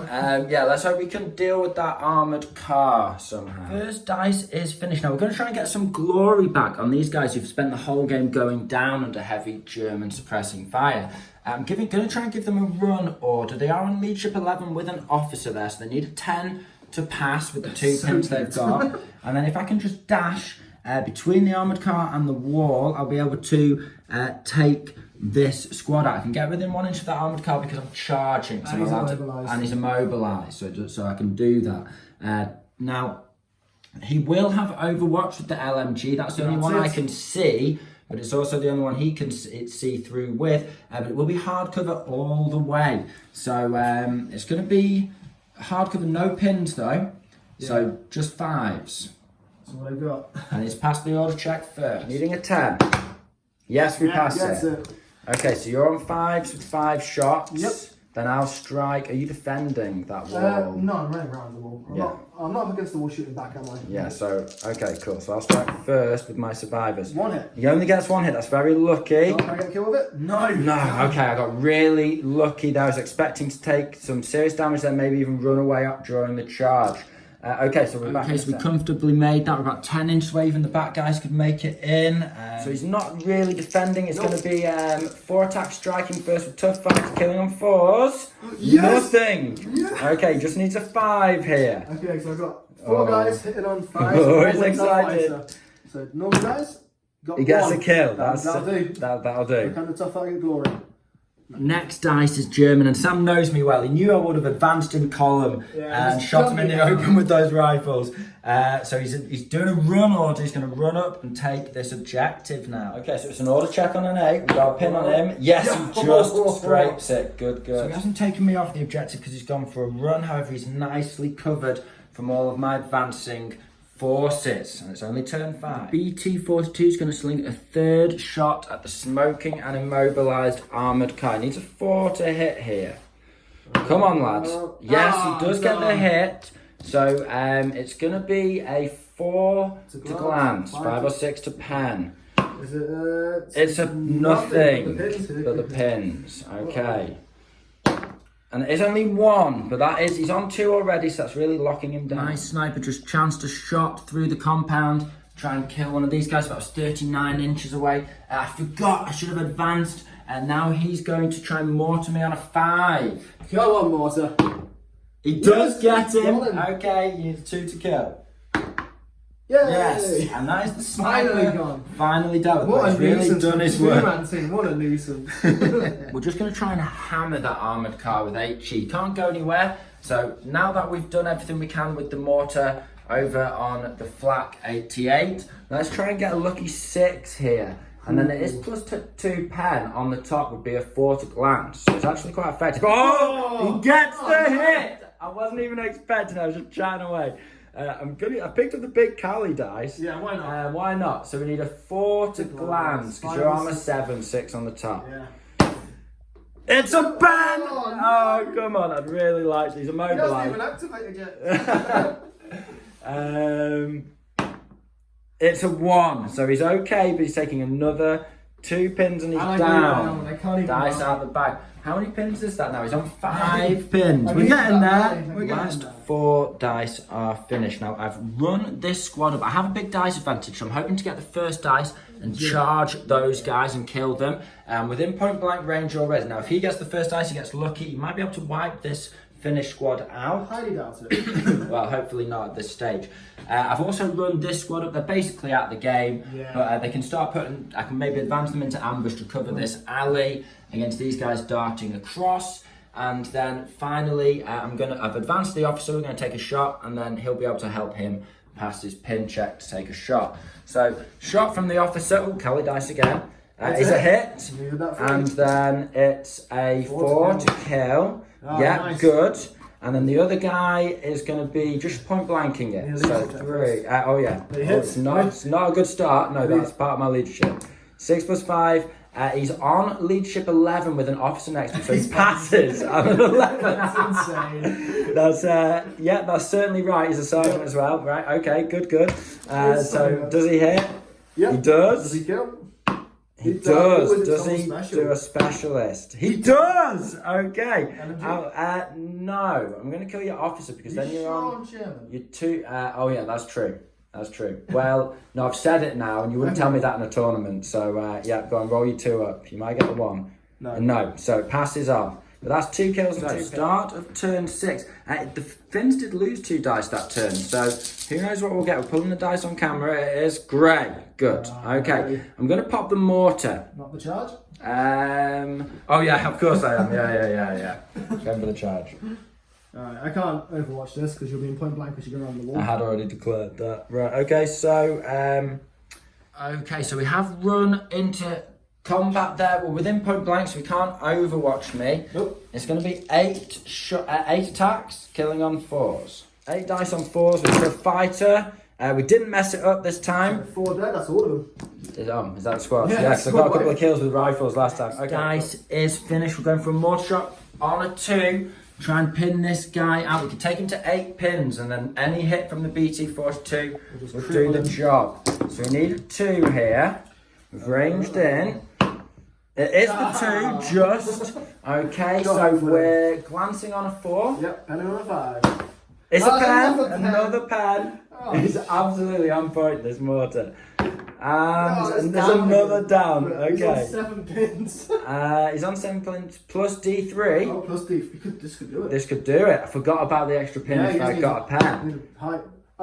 now. Let's hope we can deal with that armoured car somehow. First dice is finished. Now we're going to try and get some glory back on these guys who've spent the whole game going down under heavy German suppressing fire. I'm going to try and give them a run order. They are on leadership 11 with an officer there, so they need a 10 to pass with the 2 pins they've got. And then if I can just dash between the armoured car and the wall, I'll be able to take this squad out. I can get within 1 inch of that armoured car because I'm charging. So and he's immobilised, so I can do that. Now, he will have Overwatch with the LMG. That's the only one I can see, but it's also the only one he can see through with. But it will be hardcover all the way. So it's going to be hardcover, no pins though. Yeah. So just 5s. That's what I got. And he's passed the order check first. Needing a 10. Yes, we pass it. Okay, so you're on 5s with 5 shots. Yep. Then I'll strike. Are you defending that wall? No, I'm running around the wall. I'm not up against the wall shooting back, am I? Yeah, so, okay, cool. So I'll strike first with my survivors. 1 hit. He only gets 1 hit. That's very lucky. Can I get a kill with it? No. Okay, I got really lucky there. I was expecting to take some serious damage, then maybe even run away up during the charge. Okay, so we're back. Okay, so we comfortably made that. We're about 10 inches away. Even the back guys could make it in. So he's not really defending. It's going to be 4 attacks, striking first with tough fights, killing on 4s. Yes! Nothing. Yeah. Okay, just needs a 5 here. Okay, so I've got 4 guys hitting on 5. Oh, he's excited. So normal guys, got He gets 1. a kill. That'll do. That'll do. Kind of tough fight glory. Next dice is German, and Sam knows me well. He knew I would have advanced in column and shot him in the open with those rifles. So he's doing a run order. He's going to run up and take this objective now. Okay, so it's an order check on an 8. We've got a pin on him. Yes, he just scrapes it. Good. So he hasn't taken me off the objective because he's gone for a run. However, he's nicely covered from all of my advancing forces, and it's only turn 5. BT-42 is going to sling a 3rd shot at the smoking and immobilised armoured car. He needs a 4 to hit here. Come on, lads. Yes, he does get the hit. So it's going to be a 4 to glance, 5 or 6 to pen. Is it? It's a nothing, but but the pins. Okay. And it's only 1, but he's on 2 already, so that's really locking him down. Nice sniper just chanced a shot through the compound, try and kill one of these guys, but I was 39 inches away. I forgot, I should have advanced, and now he's going to try and mortar me on a 5. Go on, mortar. He does get him. Got him. Okay, you need 2 to kill. Yay! Yes, and that is the sniper. Finally gone. Finally dealt with. What a He's really nuisance. done his work. Two-man team, what a nuisance. We're just going to try and hammer that armoured car with HE. Can't go anywhere. So now that we've done everything we can with the mortar over on the flak 88, let's try and get a lucky 6 here. And then it is plus 2 pen on the top would be a 4 to glance. So it's actually quite effective. Oh! He gets the hit! I wasn't even expecting it. I was just chatting away. I picked up the big Cali dice. Yeah, why not? Why not? So we need a 4 to glance because you're armor 7, 6 on the top. Yeah. It's a pen! Oh, come on. I'd really like these. He hasn't Immobilized. even activated yet. It's a 1. So he's okay, but he's taking another 2 pins and he's down. I can't even Dice buy. out the bag. How many pins is that now? He's on 5 pins. We're getting there. We're getting Last there. 4 dice are finished. Now, I've run this squad up. I have a big dice advantage, so I'm hoping to get the first dice and charge those guys and kill them. Within point blank range already. Now, if he gets the first dice, he gets lucky. He might be able to wipe this finished squad out. Highly doubt it. Well, hopefully not at this stage. I've also run this squad up. They're basically out of the game, but they can start putting. I can maybe advance them into ambush to cover this alley against these guys darting across. And then finally, I've advanced the officer. We're going to take a shot, and then he'll be able to help him pass his pin check to take a shot. So, shot from the officer. Oh, Kelly dice again. Is a hit, and then it's a 4 to kill. Oh, yeah, nice. good. And then the other guy is going to be just point blanking it. So 3. Oh yeah. It's not a good start. No, that's part of my leadership. 6 plus 5. He's on leadership 11 with an officer next to him, so he passes on an 11. That's insane. That's certainly right. He's a sergeant as well. Right. Okay. Good. So does he hit? Yeah. He does. Does he kill? He does. Does he do a specialist? He does. Okay. No, I'm going to kill your officer because then you're on. You're 2. Oh yeah, that's true. That's true. Well, no, I've said it now, and you wouldn't tell me that in a tournament. So yeah, go and roll your 2 up. You might get the 1. No. So it passes on. But that's 2 kills and 2. Start of turn 6. The Finns did lose 2 dice that turn, so who knows what we'll get. We're pulling the dice on camera. It is grey. Good. Okay. I'm going to pop the mortar. Not the charge? Oh yeah, of course I am. Yeah. Remember the charge. Alright, I can't overwatch this because you'll be in point blank because you're going around the wall. I had already declared that. Right. Okay. So So we have run into combat there. We're within point blank, so we can't overwatch me. Nope. It's going to be 8 attacks, killing on 4s. 8 dice on 4s with a fighter. We didn't mess it up this time. 4 dead, that's all of them. Is that the squad? Yeah, Yes, I got a couple squad. of kills with rifles last time. Okay. Dice is finished. We're going for a mortar shot on a 2. Try and pin this guy out. We can take him to 8 pins, and then any hit from the BT-42 will do the job. So we need a 2 here. We've ranged in. It is the 2, just. Okay, so we're glancing on a 4. Yep, penning on a 5. It's a pen, another pen. another pen. Oh. It's absolutely on point, this mortar. Oh, And it's there's down another again. down. He's on Okay. 7 pins. He's on 7 pins plus D3. Oh, plus D. This could do it. This could do it. I forgot about the extra pin if I got a pen.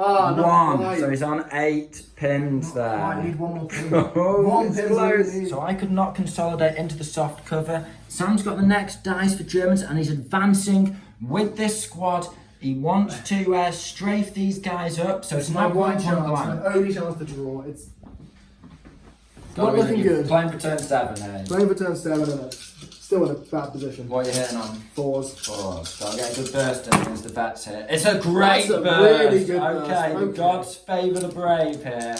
Ah, no. One. So he's on 8 pins there. I need one more pin. Oh, One it's pin's all you close. need. So I could not consolidate into the soft cover. Sam's got the next dice for Germans and he's advancing with this squad. He wants to strafe these guys up, so it's My not one point chance, blank. my only chance to draw. It's Not looking really good. Playing for turn 7 here. playing for turn 7 and still in a bad position. What are you hitting on? 4s. 4s. Got to get a good burst in against the vets here. It's a great That's a burst. really good burst. Okay, the Okay. gods favour the brave here.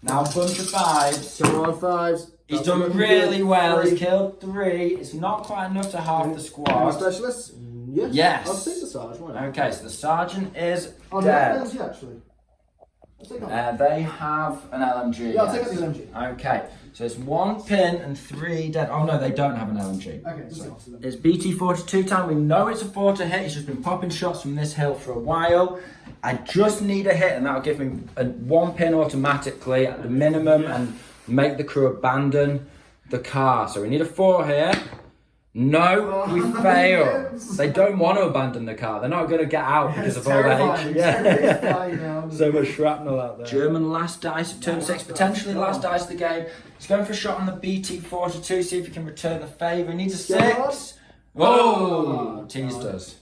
Now a bunch of 5s. Come on, 5s. He's That's done looking really good. well. 3. He's killed 3. It's not quite enough to half the Any squad. specialists? Yes. Yes. I'll take the Sarge. Why not? Okay, so the sergeant is Oh, no, dead. LMG actually. I'll take that. They have an LMG. Yeah, I'll yes. take out the LMG. Okay, so it's 1 pin and 3 dead. Oh no, they don't have an LMG. Okay, just take off them. It's BT-42 time. We know it's a 4 to hit. He's just been popping shots from this hill for a while. I just need a hit and that'll give me a 1 pin automatically at the minimum and make the crew abandon the car. So we need a 4 here. No, we fail. yes. They don't want to abandon the car. They're not going to get out because It's of all the terrifying. hate. Yeah. Flying around. So much shrapnel out there. German last dice of turn 6, potentially the last dice of the game. He's going for a shot on the BT-42, see if he can return the favour. He needs a 6. Whoa! Teased us.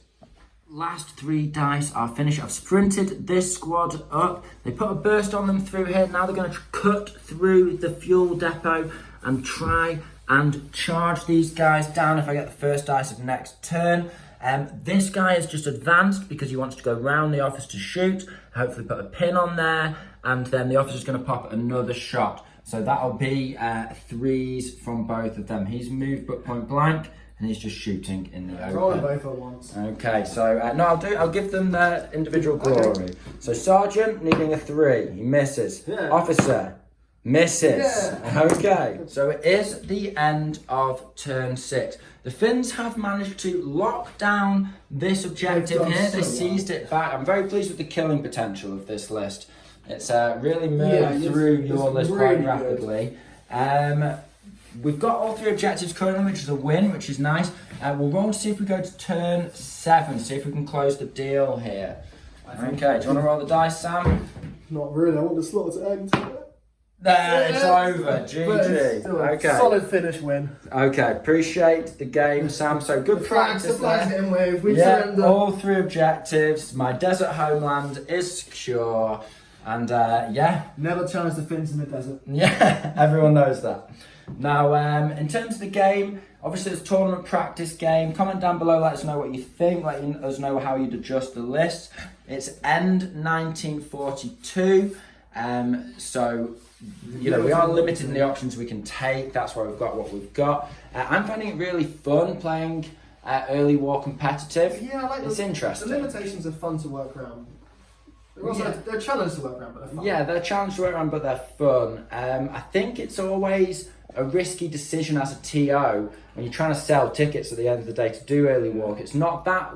Last 3 dice are finished. I've sprinted this squad up. They put a burst on them through here. Now they're going to cut through the fuel depot and try and charge these guys down if I get the first dice of next turn. This guy is just advanced because he wants to go round the office to shoot, hopefully put a pin on there, and then the officer's going to pop another shot. So that'll be 3s from both of them. He's moved but point blank, and he's just shooting in the Rolling open. both at once. Okay, so no, I'll give them their individual glory. Okay. So sergeant needing a 3, he misses. Yeah. Officer misses. Yeah. Okay, so it is the end of turn 6. The Finns have managed to lock down this objective They've done here. They so well. seized it back. I'm very pleased with the killing potential of this list. It's really moved Yeah, through it's your list really quite rapidly. We've got all 3 objectives currently, which is a win, which is nice. We'll roll to see if we go to turn 7, see if we can close the deal here. Okay, do you want to roll the dice, Sam? Not really. I want the slaughter to end. There, it's Yeah. over. But it's GG. still a Okay. solid finish win. Okay, appreciate the game, Sam. So good The practice flag's there. getting waved. We Yeah, surrender. all 3 objectives. My desert homeland is secure. And yeah, Never challenge the Finns in the desert. yeah, everyone knows that. Now, in terms of the game, obviously it's a tournament practice game. Comment down below, let us know what you think. Let us know how you'd adjust the list. It's end 1942. So, you know, we are limited in the options we can take. That's why we've got what we've got. I'm finding it really fun playing early war competitive. Yeah, I like It's interesting. The limitations are fun to work around. They're also they're a challenge to work around, but they're fun. Yeah, they're challenged to work around, but they're fun. I think it's always a risky decision as a TO when you're trying to sell tickets at the end of the day to do early walk. It's not that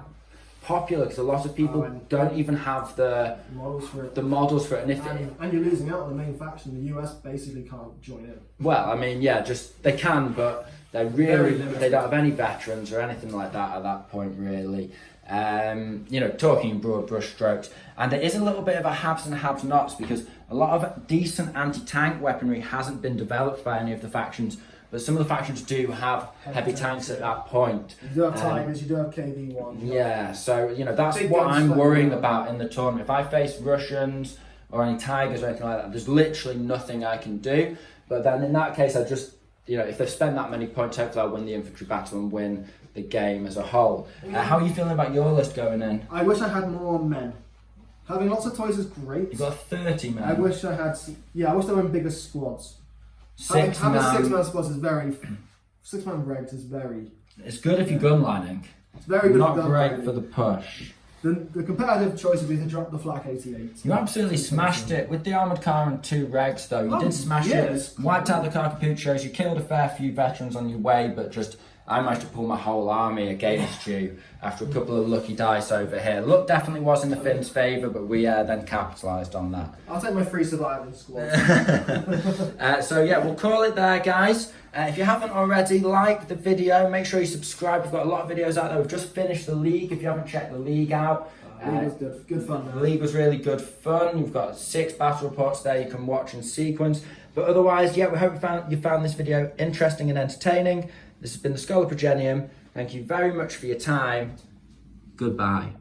popular because a lot of people don't even have the Models for it. models for it. And if And you're losing out on the main faction. The US basically can't join in. well, I mean, yeah, just they can, but they Very really limited. they don't have any veterans or anything like that at that point, really. You know, talking in broad brush strokes, and there is a little bit of a haves and have-nots because a lot of decent anti-tank weaponry hasn't been developed by any of the factions, but some of the factions do have heavy tanks at that point. You do have Tigers, you do have KV-1. Yeah, so you know that's Big what guns I'm floating worrying around. about in the tournament. If I face Russians or any Tigers or anything like that, there's literally nothing I can do. But then in that case, I just, you know, if they've spent that many points, hopefully I'll win the infantry battle and win the game as a whole. How are you feeling about your list going in? I wish I had more men. Having lots of toys is great. You've got 30 men. I wish I had. I wish there were bigger squads. 6 having man. 6-man squads is very. 6-man regs is very. It's good if you're gunlining. It's very good. Not for gun great fighting. for the push. The competitive choice would be to drop the flak 88. You absolutely smashed it with the armoured car and 2 regs though. You Oh, did smash yeah, it. it's Wiped out the car capuchos. You killed a fair few veterans on your way, but just I managed to pull my whole army against you after a couple of lucky dice over here. Luck definitely was in the Finns' favour, but we then capitalised on that. I'll take my 3 surviving squads. So yeah, we'll call it there, guys. If you haven't already, like the video, make sure you subscribe. We've got a lot of videos out there. We've just finished the league, if you haven't checked the league out. The league was good fun. The league was really good fun. You've got 6 battle reports there you can watch in sequence. But otherwise, yeah, we hope you found this video interesting and entertaining. This has been the Schola Progenium. Thank you very much for your time. Goodbye.